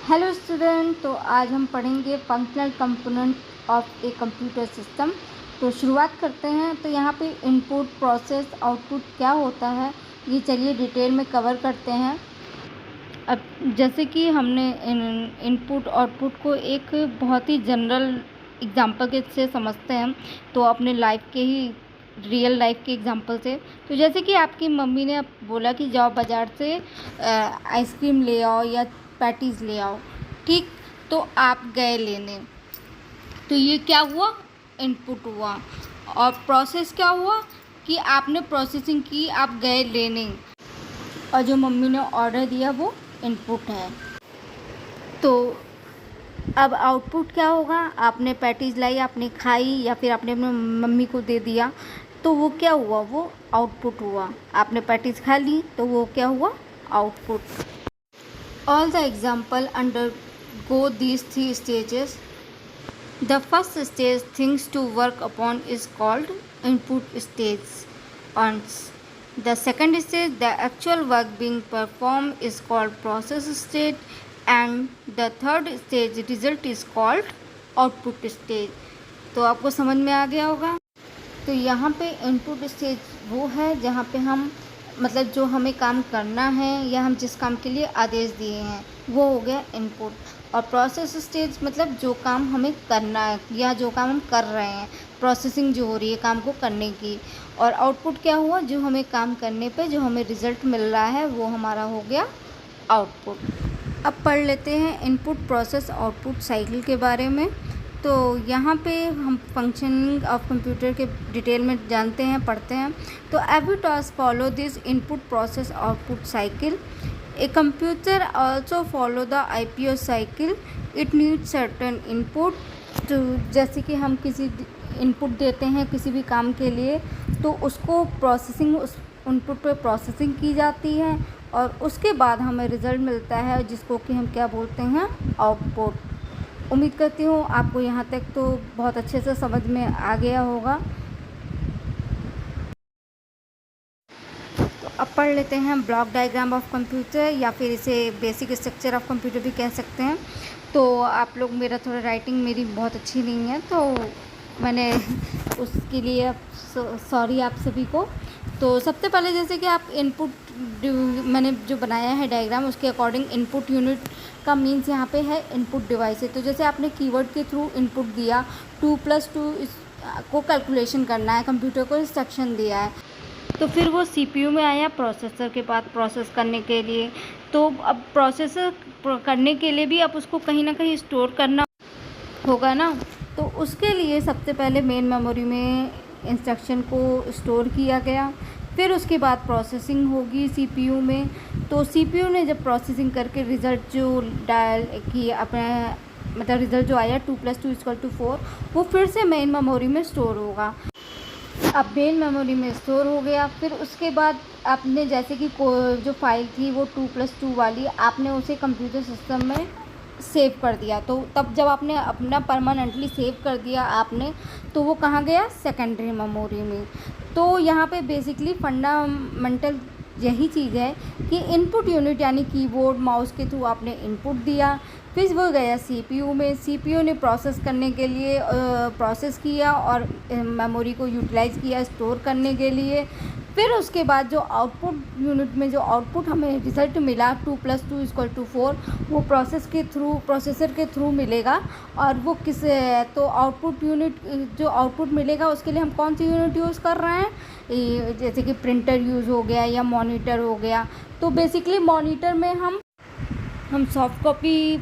Hello student, तो आज हम पढ़ेंगे functional component of a computer system. तो शुरुआत करते हैं। तो यहाँ पे इनपुट, प्रोसेस, आउटपुट क्या होता है, ये चलिए डिटेल में कवर करते हैं। अब जैसे कि हमने इनपुट आउटपुट को एक बहुत ही जनरल एग्जांपल के से समझते हैं, तो अपने लाइफ के ही रियल लाइफ के एग्जांपल से। तो जैसे कि आपकी मम्मी ने बोला कि जाओ बाज़ार से आइसक्रीम ले आओ या पैटीज़ ले आओ, ठीक। तो आप गए लेने, तो ये क्या हुआ, इनपुट हुआ। और प्रोसेस क्या हुआ कि आपने प्रोसेसिंग की, आप गए लेने, और जो मम्मी ने ऑर्डर दिया वो इनपुट है। तो अब आउटपुट क्या होगा, आपने पैटीज़ लाई, आपने खाई या फिर आपने अपने मम्मी को दे दिया, तो वो क्या हुआ, वो आउटपुट हुआ। आपने पैटीज़ खा ली तो वो क्या हुआ, output. All the example undergo these three stages. The first stage, things to work upon, is called input stage. And the second stage, the actual work being performed, is called process stage. And the third stage, result, is called output stage. तो आपको समझ में आ गया होगा। तो यहाँ पे input stage वो है जहाँ पे हम मतलब जो हमें काम करना है या हम जिस काम के लिए आदेश दिए हैं वो हो गया इनपुट। और प्रोसेस स्टेज मतलब जो काम हमें करना है या जो काम हम कर रहे हैं, प्रोसेसिंग जो हो रही है काम को करने की। और आउटपुट क्या हुआ, जो हमें काम करने पे जो हमें रिज़ल्ट मिल रहा है वो हमारा हो गया आउटपुट। अब पढ़ लेते हैं इनपुट प्रोसेस आउटपुट साइकिल के बारे में। तो यहाँ पे हम फंक्शनिंग ऑफ कंप्यूटर के डिटेल में जानते हैं, पढ़ते हैं। तो every task follow this input process output cycle. A computer also follow the IPO cycle. It need certain input. तो जैसे कि हम किसी इनपुट देते हैं किसी भी काम के लिए, तो उसको प्रोसेसिंग, उस इनपुट पे प्रोसेसिंग की जाती है और उसके बाद हमें रिज़ल्ट मिलता है जिसको कि हम क्या बोलते हैं, आउटपुट। उम्मीद करती हूँ आपको यहाँ तक तो बहुत अच्छे से समझ में आ गया होगा। तो अब पढ़ लेते हैं ब्लॉक डायग्राम ऑफ कंप्यूटर, या फिर इसे बेसिक स्ट्रक्चर ऑफ कंप्यूटर भी कह सकते हैं। तो आप लोग, मेरा थोड़ा राइटिंग मेरी बहुत अच्छी नहीं है, तो मैंने उसके लिए सॉरी आप सभी को। तो सबसे पहले जैसे कि आप इनपुट, मैंने जो बनाया है डायग्राम उसके अकॉर्डिंग इनपुट यूनिट का मीन्स यहाँ पे है इनपुट डिवाइस है। तो जैसे आपने कीवर्ड के थ्रू इनपुट दिया, 2+2 को कैलकुलेशन करना है, कंप्यूटर को इंस्ट्रक्शन दिया है, तो फिर वो CPU में आया प्रोसेसर के पास प्रोसेस करने के लिए। तो अब प्रोसेसर करने के लिए भी अब उसको कहीं ना कहीं स्टोर करना होगा ना। तो उसके लिए सबसे पहले मेन मेमोरी में इंस्ट्रक्शन को स्टोर किया गया, फिर उसके बाद प्रोसेसिंग होगी CPU में। तो CPU ने जब प्रोसेसिंग करके रिज़ल्ट जो डायल की अपना मतलब रिज़ल्ट जो आया 2+2=4, वो फिर से मेन मेमोरी में स्टोर होगा। अब मेन मेमोरी में स्टोर हो गया, फिर उसके बाद आपने जैसे कि जो फाइल थी वो 2+2 वाली, आपने उसे कंप्यूटर सिस्टम में सेव कर दिया। तो तब जब आपने अपना परमानेंटली सेव कर दिया आपने, तो वो कहाँ गया, सेकेंडरी मेमोरी में। तो यहाँ पे बेसिकली फंडामेंटल यही चीज़ है कि इनपुट यूनिट यानी कीबोर्ड माउस के थ्रू आपने इनपुट दिया, फिर वो गया CPU में। CPU ने प्रोसेस करने के लिए प्रोसेस किया और मेमोरी को यूटिलाइज़ किया स्टोर करने के लिए। फिर उसके बाद जो आउटपुट यूनिट में जो आउटपुट हमें रिज़ल्ट मिला 2+2=4, वो प्रोसेसर के थ्रू मिलेगा। और वो किस, तो आउटपुट यूनिट जो आउटपुट मिलेगा उसके लिए हम कौन सी यूनिट यूज़ कर रहे हैं, जैसे कि प्रिंटर यूज़ हो गया या मॉनिटर हो गया। तो बेसिकली मॉनिटर में हम सॉफ्ट कॉपी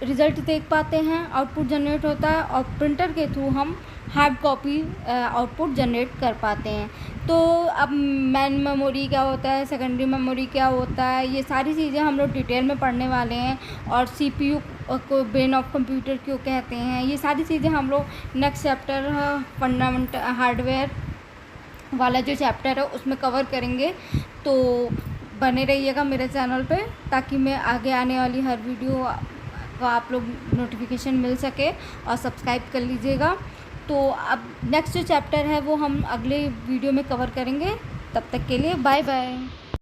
रिज़ल्ट देख पाते हैं, आउटपुट जनरेट होता है, और प्रिंटर के थ्रू हम हार्ड कॉपी आउटपुट जनरेट कर पाते हैं। तो अब मेन मेमोरी क्या होता है, सेकेंडरी मेमोरी क्या होता है, ये सारी चीज़ें हम लोग डिटेल में पढ़ने वाले हैं। और CPU को ब्रेन ऑफ कंप्यूटर क्यों कहते हैं, ये सारी चीज़ें हम लोग नेक्स्ट चैप्टर फंडामेंटल हार्डवेयर वाला जो चैप्टर है उसमें कवर करेंगे। तो बने रहिएगा मेरे चैनल पे, ताकि मैं आगे आने वाली हर वीडियो को आप लोग नोटिफिकेशन मिल सके, और सब्सक्राइब कर लीजिएगा। तो अब नेक्स्ट जो चैप्टर है वो हम अगले वीडियो में कवर करेंगे। तब तक के लिए बाय बाय।